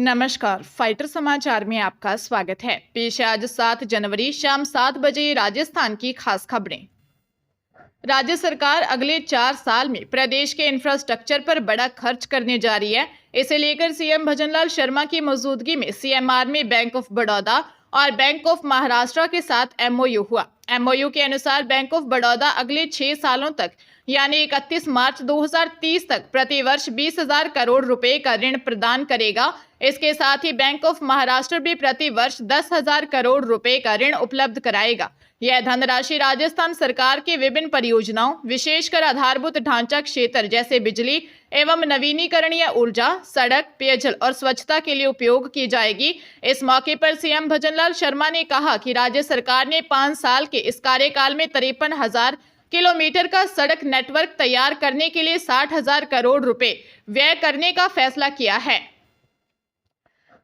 नमस्कार, फाइटर समाचार में आपका स्वागत है। पेश है आज 7 जनवरी शाम 7 बजे राजस्थान की खास खबरें। राज्य सरकार अगले 4 साल में प्रदेश के इंफ्रास्ट्रक्चर पर बड़ा खर्च करने जा रही है। इसे लेकर सीएम भजनलाल शर्मा की मौजूदगी में सीएमआर में बैंक ऑफ बड़ौदा और बैंक ऑफ महाराष्ट्र के साथ एमओयू हुआ। एमओयू के अनुसार बैंक ऑफ बड़ौदा अगले 6 सालों तक यानी 31 मार्च 2030 तक प्रतिवर्ष 20,000 करोड़ रुपए का ऋण प्रदान करेगा। इसके साथ ही बैंक ऑफ महाराष्ट्र भी प्रतिवर्ष 10,000 करोड़ रुपए का ऋण उपलब्ध कराएगा। यह धनराशि राजस्थान सरकार की विभिन्न परियोजनाओं, विशेषकर आधारभूत ढांचा क्षेत्र जैसे बिजली एवं नवीनीकरणीय ऊर्जा, सड़क, पेयजल और स्वच्छता के लिए उपयोग की जाएगी। इस मौके पर सीएम भजनलाल शर्मा ने कहा कि राज्य सरकार ने 5 साल के इस कार्यकाल में 53,000 किलोमीटर का सड़क नेटवर्क तैयार करने के लिए 60,000 करोड़ रुपए व्यय करने का फैसला किया है।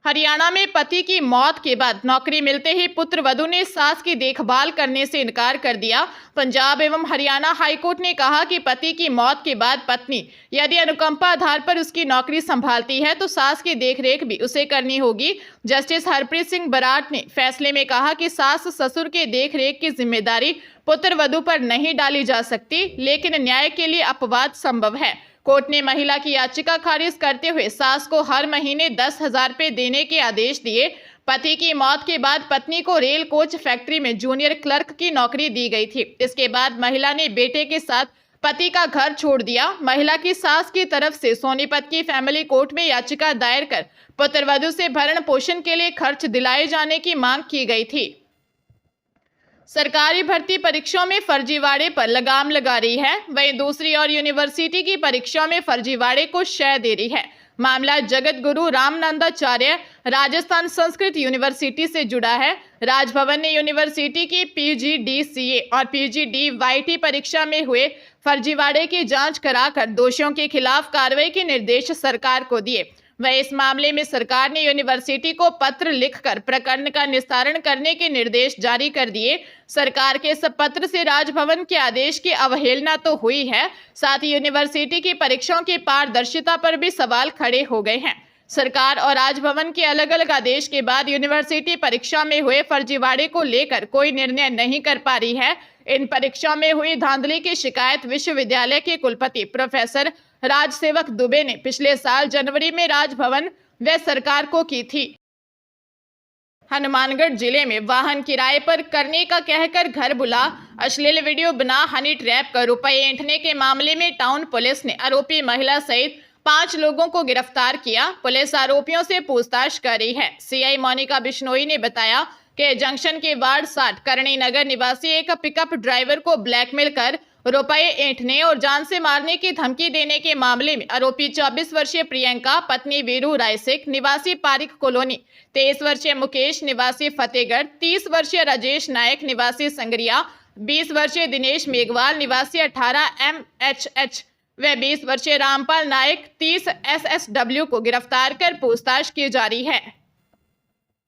हरियाणा में पति की मौत के बाद नौकरी मिलते ही पुत्र वधू ने सास की देखभाल करने से इनकार कर दिया। पंजाब एवं हरियाणा हाईकोर्ट ने कहा कि पति की मौत के बाद पत्नी यदि अनुकंपा आधार पर उसकी नौकरी संभालती है तो सास की देखरेख भी उसे करनी होगी। जस्टिस हरप्रीत सिंह बराड़ ने फैसले में कहा कि सास ससुर के देखरेख की जिम्मेदारी पुत्र वधू पर नहीं डाली जा सकती, लेकिन न्याय के लिए अपवाद संभव है। कोर्ट ने महिला की याचिका खारिज करते हुए सास को हर महीने 10,000 रुपए देने के आदेश दिए। पति की मौत के बाद पत्नी को रेल कोच फैक्ट्री में जूनियर क्लर्क की नौकरी दी गई थी। इसके बाद महिला ने बेटे के साथ पति का घर छोड़ दिया। महिला की सास की तरफ से सोनीपत की फैमिली कोर्ट में याचिका दायर कर पुत्रवधू से भरण पोषण के लिए खर्च दिलाए जाने की मांग की गई थी। सरकारी भर्ती परीक्षाओं में फर्जीवाड़े पर लगाम लगा रही है, वहीं दूसरी ओर यूनिवर्सिटी की परीक्षाओं में फर्जीवाड़े को शय दे रही है। मामला जगत गुरु रामानंदाचार्य राजस्थान संस्कृत यूनिवर्सिटी से जुड़ा है। राजभवन ने यूनिवर्सिटी की PGDCA और PGDYT परीक्षा में हुए फर्जीवाड़े की जांच कराकर दोषियों के खिलाफ कार्रवाई के निर्देश सरकार को दिए। वह इस मामले में सरकार ने यूनिवर्सिटी को पत्र लिखकर प्रकरण का निस्तारण करने के निर्देश जारी कर दिए। सरकार के इस पत्र से राजभवन के आदेश की अवहेलना तो हुई है, साथ ही यूनिवर्सिटी की परीक्षाओं की पारदर्शिता पर भी सवाल खड़े हो गए हैं। सरकार और राजभवन के अलग अलग आदेश के बाद यूनिवर्सिटी परीक्षा में हुए फर्जीवाड़े को लेकर कोई निर्णय नहीं कर पा रही है। इन परीक्षाओं में हुई धांधली की शिकायत विश्वविद्यालय के कुलपति प्रोफेसर राजसेवक दुबे ने पिछले साल जनवरी में राजभवन व सरकार को की थी। हनुमानगढ़ जिले में वाहन किराए पर करने का कहकर घर बुला अश्लील वीडियो बना हनी ट्रैप कर रुपए ऐंठने के मामले में टाउन पुलिस ने आरोपी महिला सहित 5 लोगों को गिरफ्तार किया। पुलिस आरोपियों से पूछताछ कर रही है। सीआई मोनिका बिश्नोई ने बताया कि जंक्शन के वार्ड 60 करणी नगर निवासी एक पिकअप ड्राइवर को ब्लैकमेल कर रुपए ऐंठने और जान से मारने की धमकी देने के मामले में आरोपी 24 वर्षीय प्रियंका पत्नी वीरू रायसिक निवासी पारिक कॉलोनी, 23 वर्षीय मुकेश निवासी फतेहगढ़, 30 वर्षीय राजेश नायक निवासी संगरिया, 20 वर्षीय दिनेश मेघवाल निवासी 18 MHH व 20 वर्षीय रामपाल नायक 30 SSW को गिरफ्तार कर पूछताछ की जा रही है।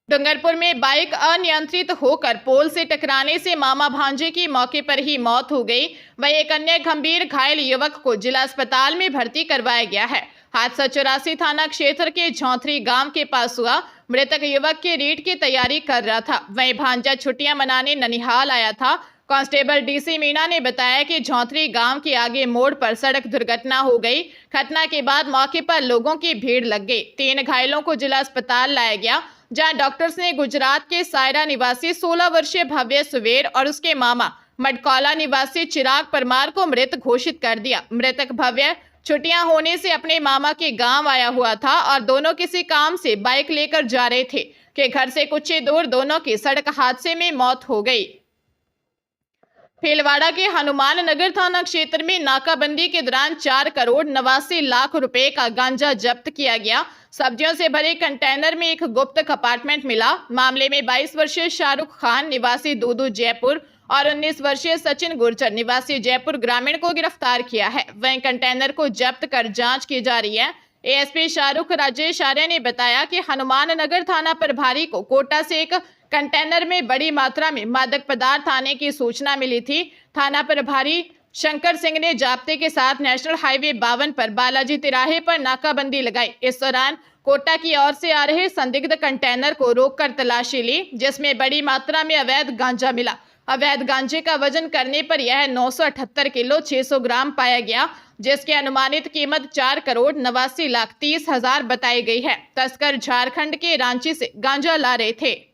डूंगरपुर में बाइक अनियंत्रित होकर पोल से टकराने से मामा भांजे की मौके पर ही मौत हो गई। वहीं एक अन्य गंभीर घायल युवक को जिला अस्पताल में भर्ती करवाया गया है। हादसा 84 थाना क्षेत्र के झौंथरी गांव के पास हुआ। मृतक युवक की रीट की तैयारी कर रहा था, वहीं भांजा छुट्टियां मनाने ननिहाल आया था। कांस्टेबल DC मीना ने बताया कि झौंथरी गांव के आगे मोड़ पर सड़क दुर्घटना हो गई। घटना के बाद मौके पर लोगों की भीड़ लग गई। 3 घायलों को जिला अस्पताल लाया गया, जहां डॉक्टर्स ने गुजरात के सायरा निवासी 16 वर्षीय भव्य सुवेर और उसके मामा मडकौला निवासी चिराग परमार को मृत घोषित कर दिया। मृतक भव्य छुट्टियां होने से अपने मामा के गांव आया हुआ था और दोनों किसी काम से बाइक लेकर जा रहे थे कि घर से कुछ ही दूर दोनों की सड़क हादसे में मौत हो गई। भीलवाड़ा के हनुमान नगर थाना क्षेत्र में नाकाबंदी के दौरान 4 करोड़ 89 लाख रुपए का गांजा जब्त किया गया। सब्जियों से भरे कंटेनर में एक गुप्त कंपार्टमेंट मिला। मामले में 22 वर्षीय शाहरुख खान निवासी दूदू जयपुर और 19 वर्षीय सचिन गुर्जर निवासी जयपुर ग्रामीण को गिरफ्तार किया है। वहीं कंटेनर को जब्त कर जांच की जा रही है। ASP शाहरुख राजेश आर्य ने बताया कि हनुमान नगर थाना प्रभारी को कोटा से एक कंटेनर में बड़ी मात्रा में मादक पदार्थ आने की सूचना मिली थी। थाना प्रभारी शंकर सिंह ने जाब्ते के साथ नेशनल हाईवे 52 पर बालाजी तिराहे पर नाकाबंदी लगाई। इस दौरान कोटा की ओर से आ रहे संदिग्ध कंटेनर को रोककर तलाशी ली, जिसमें बड़ी मात्रा में अवैध गांजा मिला। अवैध गांजे का वजन करने पर यह 978 किलो 600 ग्राम पाया गया, जिसकी अनुमानित कीमत 4,89,30,00,000 बताई गई है। तस्कर झारखंड के रांची से गांजा ला रहे थे।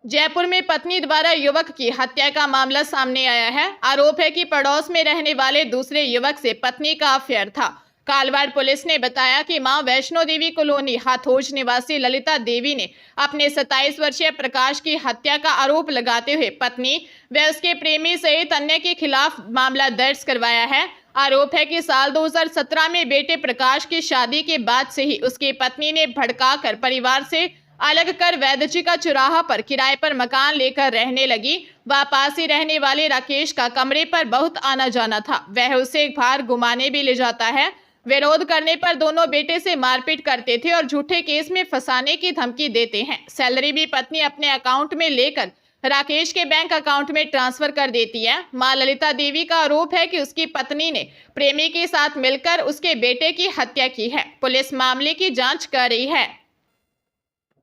जयपुर में पत्नी द्वारा युवक की हत्या का मामला सामने आया है। आरोप है कि पड़ोस में रहने वाले दूसरे युवक से पत्नी का अफेयर था। कालवाड़ पुलिस ने बताया कि मां वैष्णो देवी कॉलोनी हाथोज निवासी ललिता देवी ने अपने 27 वर्षीय प्रकाश की हत्या का आरोप लगाते हुए पत्नी व उसके प्रेमी सहित अन्य के खिलाफ मामला दर्ज करवाया है। आरोप है कि साल 2017 में बेटे प्रकाश की शादी के बाद से ही उसकी पत्नी ने भड़काकर परिवार से अलग कर वैदची का चौराहा पर किराए पर मकान लेकर रहने लगी। वह पास ही रहने वाले राकेश का कमरे पर बहुत आना जाना था। वह उसे बाहर घुमाने भी ले जाता है। विरोध करने पर दोनों बेटे से मारपीट करते थे और झूठे केस में फंसाने की धमकी देते हैं। सैलरी भी पत्नी अपने अकाउंट में लेकर राकेश के बैंक अकाउंट में ट्रांसफर कर देती है। मां ललिता देवी का आरोप है कि उसकी पत्नी ने प्रेमी के साथ मिलकर उसके बेटे की हत्या की है। पुलिस मामले की जांच कर रही है।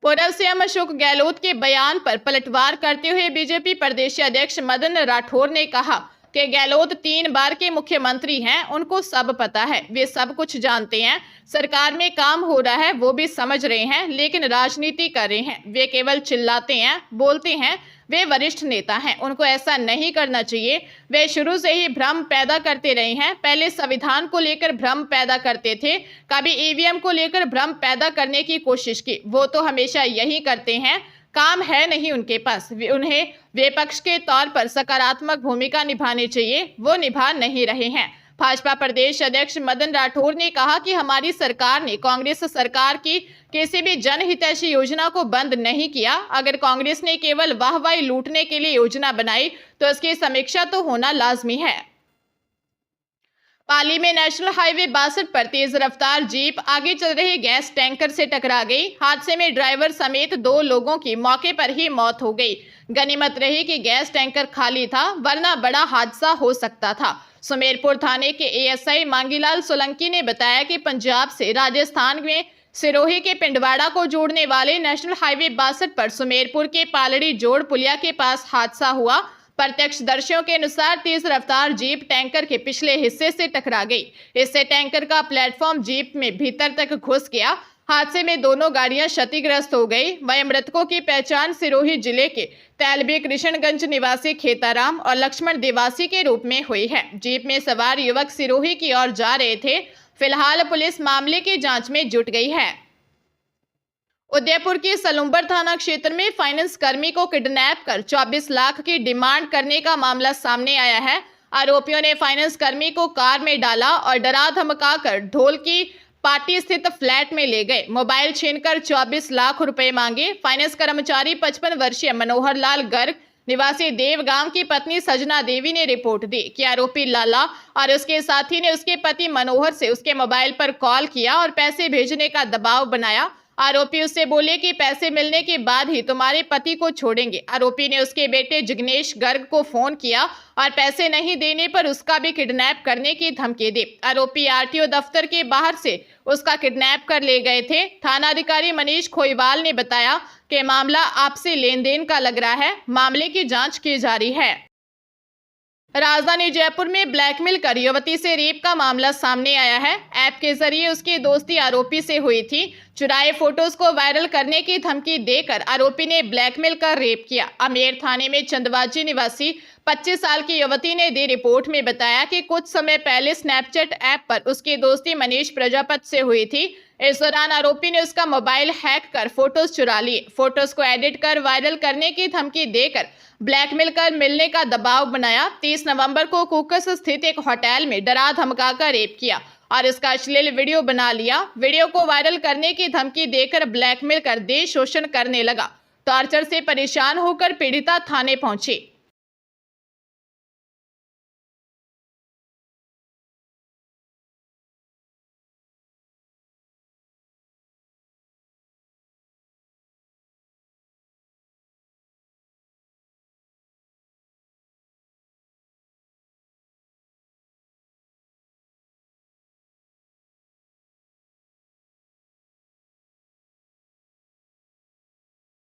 पूर्व सीएम अशोक गहलोत के बयान पर पलटवार करते हुए बीजेपी प्रदेश अध्यक्ष मदन राठौर ने कहा कि गहलोत 3 बार के मुख्यमंत्री हैं, उनको सब पता है, वे सब कुछ जानते हैं। सरकार में काम हो रहा है वो भी समझ रहे हैं, लेकिन राजनीति कर रहे हैं। वे केवल चिल्लाते हैं, बोलते हैं। वे वरिष्ठ नेता हैं, उनको ऐसा नहीं करना चाहिए। वे शुरू से ही भ्रम पैदा करते रहे हैं। पहले संविधान को लेकर भ्रम पैदा करते थे, कभी ईवीएम को लेकर भ्रम पैदा करने की कोशिश की। वो तो हमेशा यही करते हैं। काम है नहीं उनके पास। उन्हें विपक्ष के तौर पर सकारात्मक भूमिका निभानी चाहिए, वो निभा नहीं रहे हैं। भाजपा प्रदेश अध्यक्ष मदन राठौर ने कहा कि हमारी सरकार ने कांग्रेस सरकार की किसी भी जनहितैषी योजना को बंद नहीं किया। अगर कांग्रेस ने केवल वाहवाही लूटने के लिए योजना बनाई तो इसकी समीक्षा तो होना लाजमी है। पाली में नेशनल हाईवे 62 पर तेज रफ्तार जीप आगे चल रहे गैस टैंकर से टकरा गई। हादसे में ड्राइवर समेत 2 लोगों की मौके पर ही मौत हो गई। गनीमत रही कि गैस टैंकर खाली था, वरना बड़ा हादसा हो सकता था। सुमेरपुर थाने के एएसआई मांगीलाल सोलंकी ने बताया कि पंजाब से राजस्थान में सिरोही के पिंडवाड़ा को जोड़ने वाले नेशनल हाईवे 62 पर सुमेरपुर के पालड़ी जोड़ पुलिया के पास हादसा हुआ। प्रत्यक्षदर्शियों के अनुसार तेज रफ्तार जीप टैंकर के पिछले हिस्से से टकरा गई। इससे टैंकर का प्लेटफॉर्म जीप में भीतर तक घुस गया। हादसे में दोनों गाड़ियां क्षतिग्रस्त हो गई। वहीं मृतकों की पहचान सिरोही जिले के तैलबी कृष्णगंज निवासी खेताराम और लक्ष्मण देवासी के रूप में हुई है। जीप में सवार युवक सिरोही की ओर जा रहे थे। फिलहाल पुलिस मामले की जांच में जुट गई है। उदयपुर के सलुम्बर थाना क्षेत्र में फाइनेंस कर्मी को किडनैप कर 24 लाख की डिमांड करने का मामला सामने आया है। आरोपियों ने फाइनेंस कर्मी को कार में डाला और डरा धमकाकर ढोल की पार्टी स्थित फ्लैट में ले गए। मोबाइल छीनकर 24 लाख रुपए मांगे। फाइनेंस कर्मचारी 55 वर्षीय मनोहर लाल गर्ग निवासी देवगांव की पत्नी सजना देवी ने रिपोर्ट दी कि आरोपी लाला और उसके साथी ने उसके पति मनोहर से उसके मोबाइल पर कॉल किया और पैसे भेजने का दबाव बनाया। आरोपी उससे बोले कि पैसे मिलने के बाद ही तुम्हारे पति को छोड़ेंगे। आरोपी ने उसके बेटे जिग्नेश गर्ग को फोन किया और पैसे नहीं देने पर उसका भी किडनैप करने की धमकी दी। आरोपी आरटीओ दफ्तर के बाहर से उसका किडनैप कर ले गए थे। थानाधिकारी मनीष खोईवाल ने बताया कि मामला आपसी लेन देन का लग रहा है। मामले की जांच की जा रही है। राजधानी जयपुर में ब्लैकमेल कर युवती से रेप का मामला सामने आया है। ऐप के जरिए उसकी दोस्ती आरोपी से हुई थी। चुराए फोटोज को वायरल करने की धमकी देकर आरोपी ने ब्लैकमेल कर रेप किया। अमेर थाने में चंदवाजी निवासी 25 साल की युवती ने दी रिपोर्ट में बताया कि कुछ समय पहले स्नैपचैट ऐप पर उसकी दोस्ती मनीष प्रजापति से हुई थी। इस दौरान आरोपी ने उसका मोबाइल हैक कर फोटोज चुरा लिए। फोटोज को एडिट कर वायरल करने की धमकी देकर ब्लैकमेल कर मिलने का दबाव बनाया। 30 नवंबर को कुकस स्थित एक होटल में डरा धमकाकर रेप किया और इसका अश्लील वीडियो बना लिया। वीडियो को वायरल करने की धमकी देकर ब्लैकमेल कर देह शोषण करने लगा। टॉर्चर से परेशान होकर पीड़िता थाने पहुंची।